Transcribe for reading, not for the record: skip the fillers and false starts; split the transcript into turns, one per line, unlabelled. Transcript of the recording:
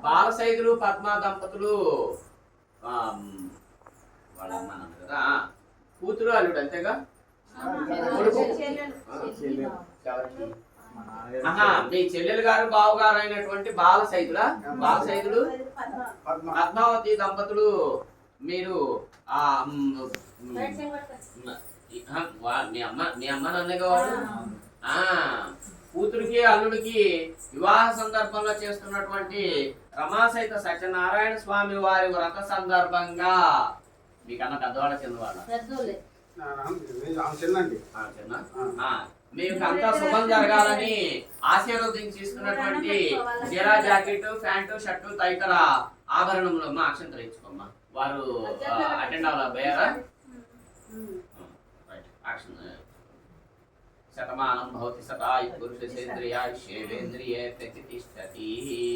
బాలసైదులు పద్మ దంపతులు వాళ్ళ అమ్మ నాన్న కదా, కూతురు అల్లుడు అంతేగా, కొడుకు. మీ చెల్లెలు గారు బావగారు అయినటువంటి బాలసైదులు పద్మావతి దంపతులు మీరు మీ అమ్మ నాన్నగా వాడు కూతురికి అల్లుడికి వివాహ సందర్భంలో చేస్తున్నటువంటి రమాసహిత సత్యనారాయణ స్వామి వారి వ్రత సందర్భంగా మీకన్నా పెద్దవాళ్ళ చిన్నవాళ్ళ మీకు అంతా శుభం జరగాలని ఆశీర్వదించి ఇస్తున్నటువంటి జీరా జాకెట్, ప్యాంటు, షర్టు తదితర ఆభరణములు అమ్మ అక్షంతలు ఇచ్చుకోమ్మా. వారు అటెండ్ అవ్వాలి పోయారా? శతమానం భవతి సదా పురుష సేంద్రియ శేవేంద్రియ ప్రతిష్టతి.